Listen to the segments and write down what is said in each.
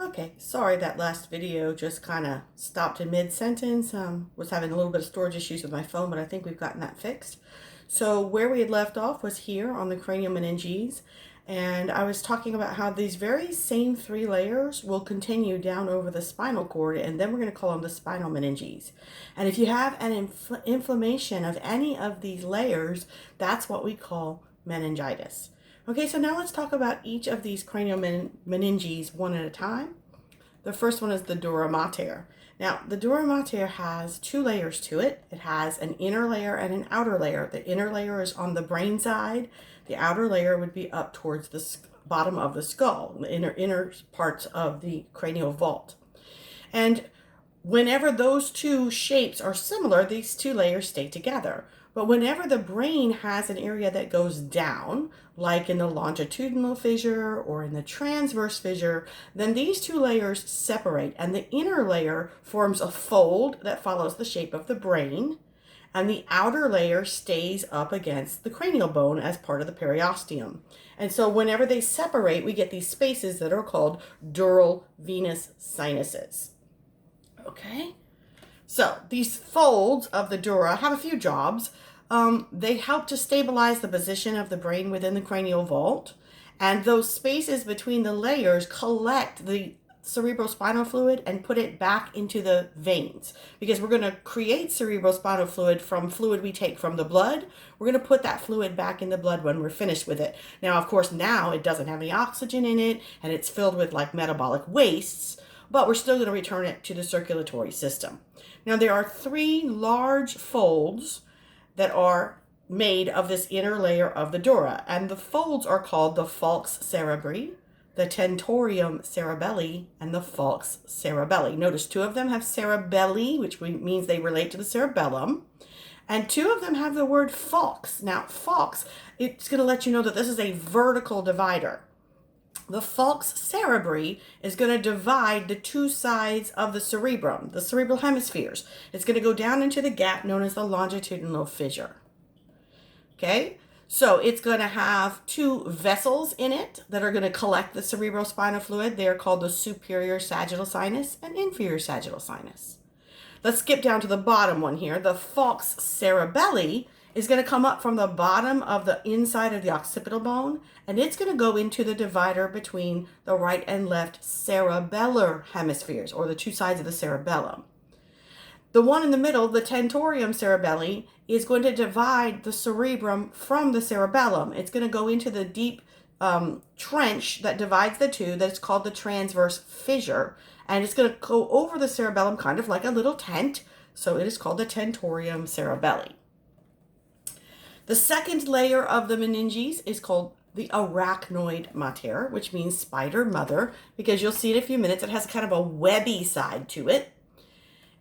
Okay, sorry that last video just kind of stopped in mid-sentence. Was having a little bit of storage issues with my phone, but I think we've gotten that fixed. So where we had left off was here on the cranial meninges, and I was talking about how these very same three layers will continue down over the spinal cord, and then we're going to call them the spinal meninges. And if you have an inflammation of any of these layers, that's what we call meningitis. Okay, so now let's talk about each of these cranial meninges one at a time. The first one is the dura mater. Now, the dura mater has two layers to it. It has an inner layer and an outer layer. The inner layer is on the brain side. The outer layer would be up towards the bottom of the skull, the inner parts of the cranial vault. And whenever those two shapes are similar, these two layers stay together. But whenever the brain has an area that goes down, like in the longitudinal fissure or in the transverse fissure, then these two layers separate, and the inner layer forms a fold that follows the shape of the brain, and the outer layer stays up against the cranial bone as part of the periosteum. And so whenever they separate, we get these spaces that are called dural venous sinuses. Okay? So these folds of the dura have a few jobs. They help to stabilize the position of the brain within the cranial vault, and those spaces between the layers collect the cerebrospinal fluid and put it back into the veins, because we're going to create cerebrospinal fluid from fluid we take from the blood. We're going to put that fluid back in the blood when we're finished with it. Now, of course, now it doesn't have any oxygen in it, and it's filled with like metabolic wastes, but we're still going to return it to the circulatory system. Now, there are three large folds that are made of this inner layer of the dura, and the folds are called the falx cerebri, the tentorium cerebelli, and the falx cerebelli. Notice two of them have cerebelli, which means they relate to the cerebellum, and two of them have the word falx. Now, falx, it's going to let you know that this is a vertical divider. The falx cerebri is going to divide the two sides of the cerebrum, the cerebral hemispheres. It's going to go down into the gap known as the longitudinal fissure. Okay, so it's going to have two vessels in it that are going to collect the cerebrospinal fluid. They are called the superior sagittal sinus and inferior sagittal sinus. Let's skip down to the bottom one here. The falx cerebelli is going to come up from the bottom of the inside of the occipital bone, and it's going to go into the divider between the right and left cerebellar hemispheres, or the two sides of the cerebellum. The one in the middle, the tentorium cerebelli, is going to divide the cerebrum from the cerebellum. It's going to go into the deep trench that divides the two, that's called the transverse fissure, and it's going to go over the cerebellum kind of like a little tent, so it is called the tentorium cerebelli. The second layer of the meninges is called the arachnoid mater, which means spider mother, because you'll see in a few minutes it has kind of a webby side to it.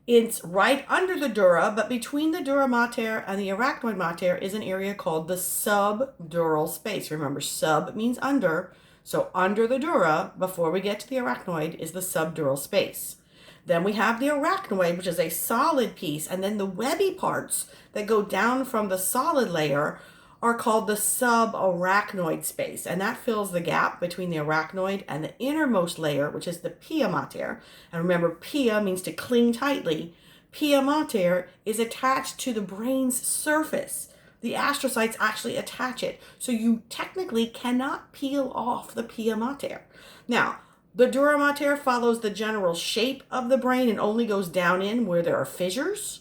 It's right under the dura, but between the dura mater and the arachnoid mater is an area called the subdural space. Remember, sub means under, so under the dura, before we get to the arachnoid, is the subdural space. Then we have the arachnoid, which is a solid piece, and then the webby parts that go down from the solid layer are called the subarachnoid space, and that fills the gap between the arachnoid and the innermost layer, which is the pia mater. And remember, pia means to cling tightly. Pia mater is attached to the brain's surface. The astrocytes actually attach it, so you technically cannot peel off the pia mater. Now, the dura mater follows the general shape of the brain and only goes down in where there are fissures.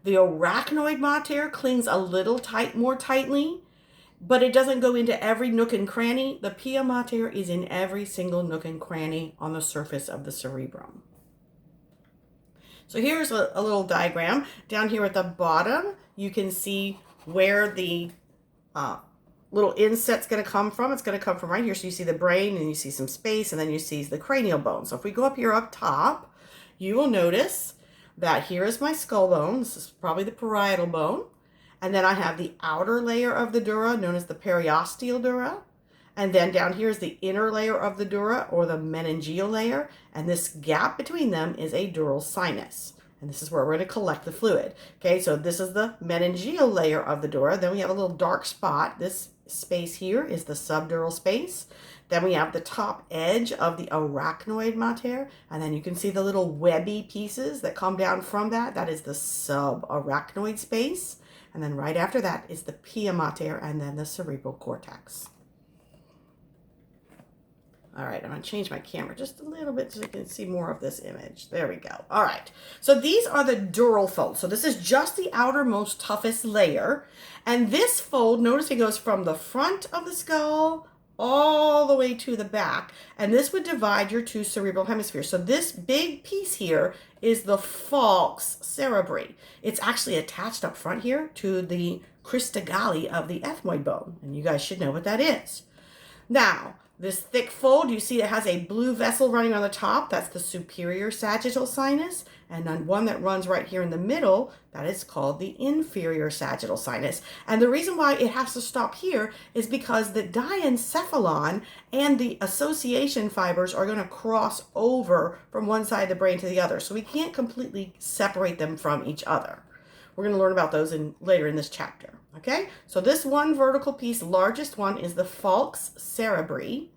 The arachnoid mater clings a little more tightly, but it doesn't go into every nook and cranny. The pia mater is in every single nook and cranny on the surface of the cerebrum. So here's a little diagram. Down here at the bottom, you can see where the little inset's going to come from. It's going to come from right here. So you see the brain, and you see some space, and then you see the cranial bone. So if we go up here up top, you will notice that here is my skull bone. This is probably the parietal bone. And then I have the outer layer of the dura, known as the periosteal dura. And then down here is the inner layer of the dura, or the meningeal layer. And this gap between them is a dural sinus. And this is where we're going to collect the fluid. Okay, so this is the meningeal layer of the dura. Then we have a little dark spot. This space here is the subdural space. Then we have the top edge of the arachnoid mater, and then you can see the little webby pieces that come down from that. That is the subarachnoid space. And then right after that is the pia mater and then the cerebral cortex. All right, I'm going to change my camera just a little bit so you can see more of this image. There we go. All right, so these are the dural folds. So this is just the outermost, toughest layer. And this fold, notice it goes from the front of the skull all the way to the back. And this would divide your two cerebral hemispheres. So this big piece here is the falx cerebri. It's actually attached up front here to the crista galli of the ethmoid bone. And you guys should know what that is. Now, this thick fold, you see it has a blue vessel running on the top. That's the superior sagittal sinus. And then one that runs right here in the middle, that is called the inferior sagittal sinus. And the reason why it has to stop here is because the diencephalon and the association fibers are going to cross over from one side of the brain to the other. So we can't completely separate them from each other. We're going to learn about those later in this chapter. Okay, so this one vertical piece, largest one, is the falx cerebri.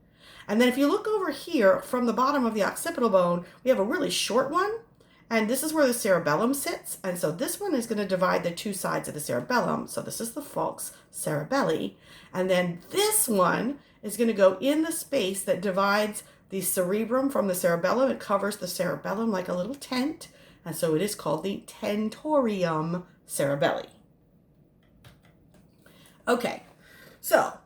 And then if you look over here from the bottom of the occipital bone, we have a really short one. And this is where the cerebellum sits. And so this one is going to divide the two sides of the cerebellum. So this is the falx cerebelli. And then this one is going to go in the space that divides the cerebrum from the cerebellum. It covers the cerebellum like a little tent. And so it is called the tentorium cerebelli. Okay, so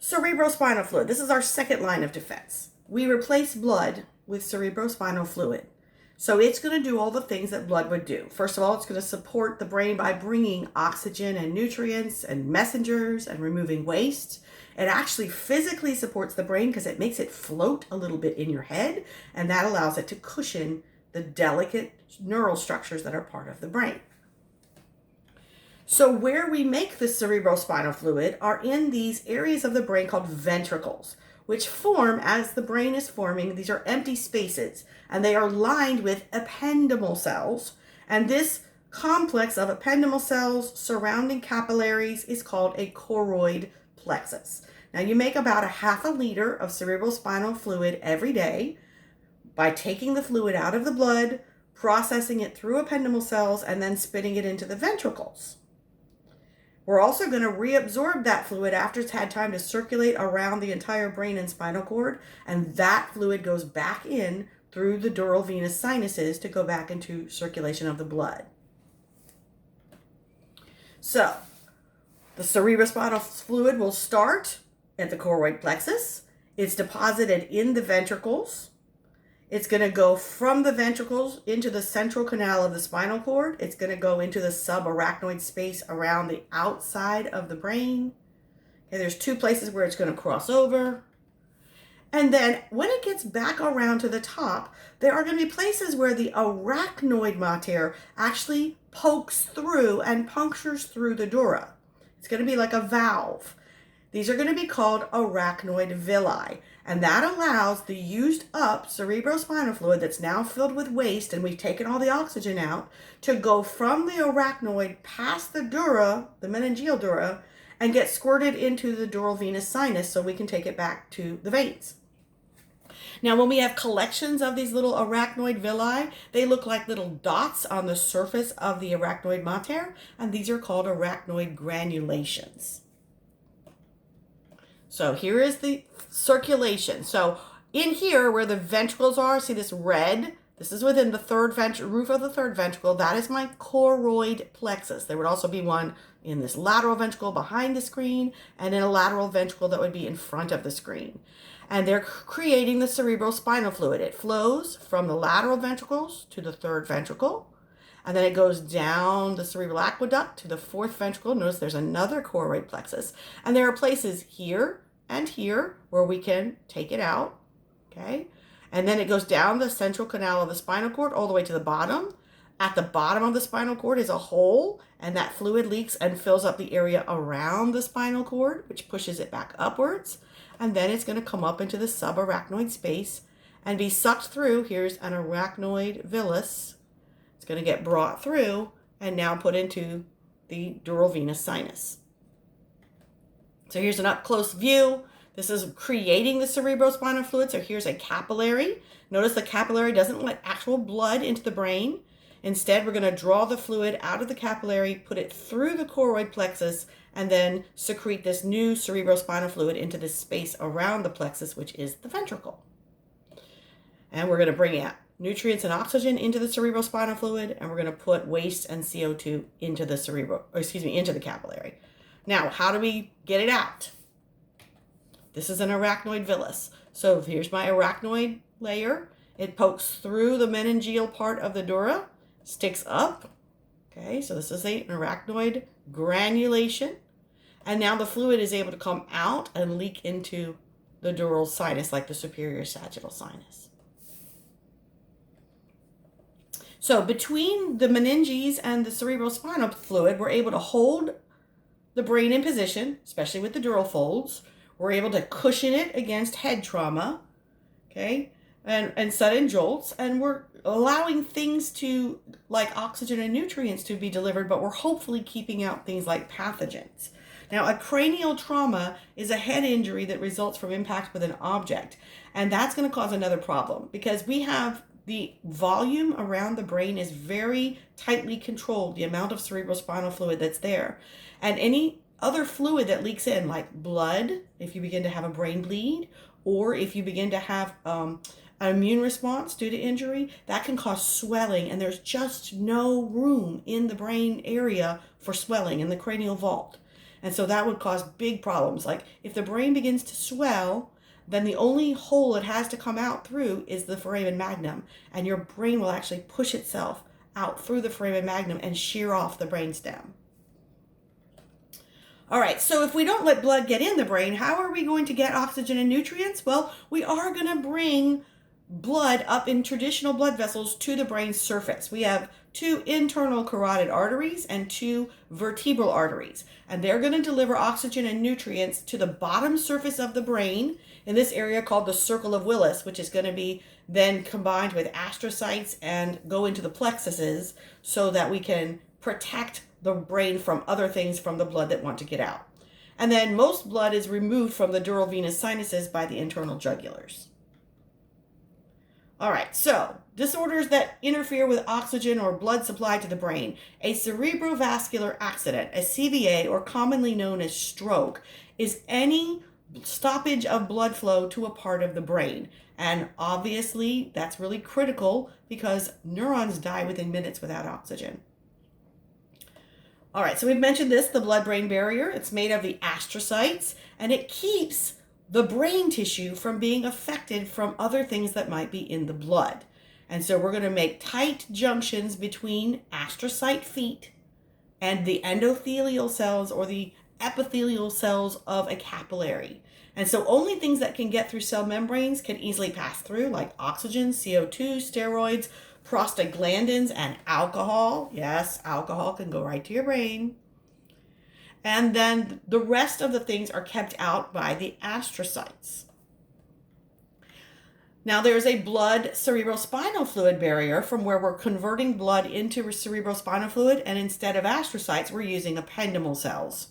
cerebrospinal fluid. This is our second line of defense. We replace blood with cerebrospinal fluid. So it's going to do all the things that blood would do. First of all, it's going to support the brain by bringing oxygen and nutrients and messengers and removing waste. It actually physically supports the brain because it makes it float a little bit in your head, and that allows it to cushion the delicate neural structures that are part of the brain. So where we make the cerebrospinal fluid are in these areas of the brain called ventricles, which form as the brain is forming. These are empty spaces, and they are lined with ependymal cells. And this complex of ependymal cells surrounding capillaries is called a choroid plexus. Now you make about a half a liter of cerebrospinal fluid every day by taking the fluid out of the blood, processing it through ependymal cells, and then spitting it into the ventricles. We're also going to reabsorb that fluid after it's had time to circulate around the entire brain and spinal cord, and that fluid goes back in through the dural venous sinuses to go back into circulation of the blood. So, the cerebrospinal fluid will start at the choroid plexus. It's deposited in the ventricles. It's going to go from the ventricles into the central canal of the spinal cord. It's going to go into the subarachnoid space around the outside of the brain. Okay, there's two places where it's going to cross over. And then when it gets back around to the top, there are going to be places where the arachnoid mater actually pokes through and punctures through the dura. It's going to be like a valve. These are going to be called arachnoid villi. And that allows the used up cerebrospinal fluid that's now filled with waste, and we've taken all the oxygen out, to go from the arachnoid past the dura, the meningeal dura, and get squirted into the dural venous sinus so we can take it back to the veins. Now, when we have collections of these little arachnoid villi, they look like little dots on the surface of the arachnoid mater, and these are called arachnoid granulations. So here is the circulation. So in here where the ventricles are, see this red? This is within the roof of the third ventricle. That is my choroid plexus. There would also be one in this lateral ventricle behind the screen, and in a lateral ventricle that would be in front of the screen. And they're creating the cerebrospinal fluid. It flows from the lateral ventricles to the third ventricle, and then it goes down the cerebral aqueduct to the fourth ventricle. Notice there's another choroid plexus. And there are places here and here where we can take it out, okay? And then it goes down the central canal of the spinal cord all the way to the bottom. At the bottom of the spinal cord is a hole, and that fluid leaks and fills up the area around the spinal cord, which pushes it back upwards. And then it's going to come up into the subarachnoid space and be sucked through. Here's an arachnoid villus. It's going to get brought through and now put into the dural venous sinus. So here's an up-close view. This is creating the cerebrospinal fluid. So here's a capillary. Notice the capillary doesn't let actual blood into the brain. Instead, we're going to draw the fluid out of the capillary, put it through the choroid plexus, and then secrete this new cerebrospinal fluid into the space around the plexus, which is the ventricle. And we're going to bring out nutrients and oxygen into the cerebrospinal fluid, and we're going to put waste and CO2 into the into the capillary. Now, how do we get it out? This is an arachnoid villus. So here's my arachnoid layer. It pokes through the meningeal part of the dura, sticks up. Okay, so this is an arachnoid granulation. And now the fluid is able to come out and leak into the dural sinus, like the superior sagittal sinus. So between the meninges and the cerebrospinal fluid, we're able to hold the brain in position, especially with the dural folds. We're able to cushion it against head trauma, okay, and sudden jolts, and we're allowing things to, like oxygen and nutrients, to be delivered, but we're hopefully keeping out things like pathogens. Now, a cranial trauma is a head injury that results from impact with an object, and that's going to cause another problem because we have the volume around the brain is very tightly controlled, the amount of cerebrospinal fluid that's there. And any other fluid that leaks in, like blood, if you begin to have a brain bleed, or if you begin to have an immune response due to injury, that can cause swelling, and there's just no room in the brain area for swelling in the cranial vault. And so that would cause big problems. Like if the brain begins to swell, then the only hole it has to come out through is the foramen magnum, and your brain will actually push itself out through the foramen magnum and shear off the brainstem. All right, so if we don't let blood get in the brain, how are we going to get oxygen and nutrients? Well, we are going to bring blood up in traditional blood vessels to the brain's surface. We have 2 internal carotid arteries and 2 vertebral arteries, and they're going to deliver oxygen and nutrients to the bottom surface of the brain in this area called the circle of Willis, which is going to be then combined with astrocytes and go into the plexuses so that we can protect the brain from other things from the blood that want to get out. And then most blood is removed from the dural venous sinuses by the internal jugulars. All right, so disorders that interfere with oxygen or blood supply to the brain. A cerebrovascular accident, a CVA, or commonly known as stroke, is any stoppage of blood flow to a part of the brain. And obviously, that's really critical because neurons die within minutes without oxygen. All right, so we've mentioned this, the blood-brain barrier. It's made of the astrocytes, and it keeps the brain tissue from being affected from other things that might be in the blood. And so we're going to make tight junctions between astrocyte feet and the endothelial cells or the epithelial cells of a capillary. And so only things that can get through cell membranes can easily pass through, like oxygen, CO2, steroids, prostaglandins, and alcohol. Yes, alcohol can go right to your brain. And then the rest of the things are kept out by the astrocytes. Now there's a blood cerebrospinal fluid barrier from where we're converting blood into cerebrospinal fluid, and instead of astrocytes, we're using ependymal cells.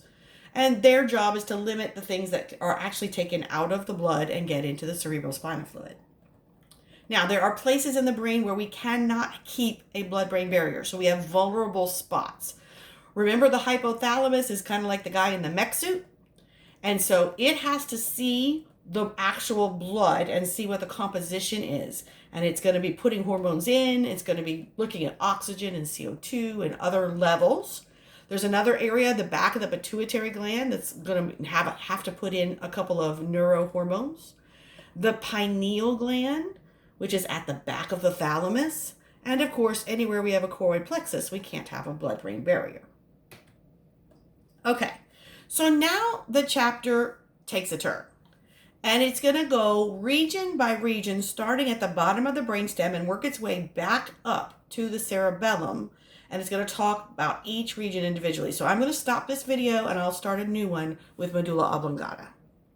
And their job is to limit the things that are actually taken out of the blood and get into the cerebrospinal fluid. Now, there are places in the brain where we cannot keep a blood-brain barrier, so we have vulnerable spots. Remember, the hypothalamus is kind of like the guy in the mech suit, and so it has to see the actual blood and see what the composition is, and it's going to be putting hormones in, it's going to be looking at oxygen and CO2 and other levels. There's another area, the back of the pituitary gland, that's going to have to put in a couple of neurohormones. The pineal gland, which is at the back of the thalamus. And of course, anywhere we have a choroid plexus, we can't have a blood-brain barrier. Okay, so now the chapter takes a turn. And it's going to go region by region, starting at the bottom of the brainstem and work its way back up to the cerebellum. And it's going to talk about each region individually. So I'm going to stop this video and I'll start a new one with medulla oblongata.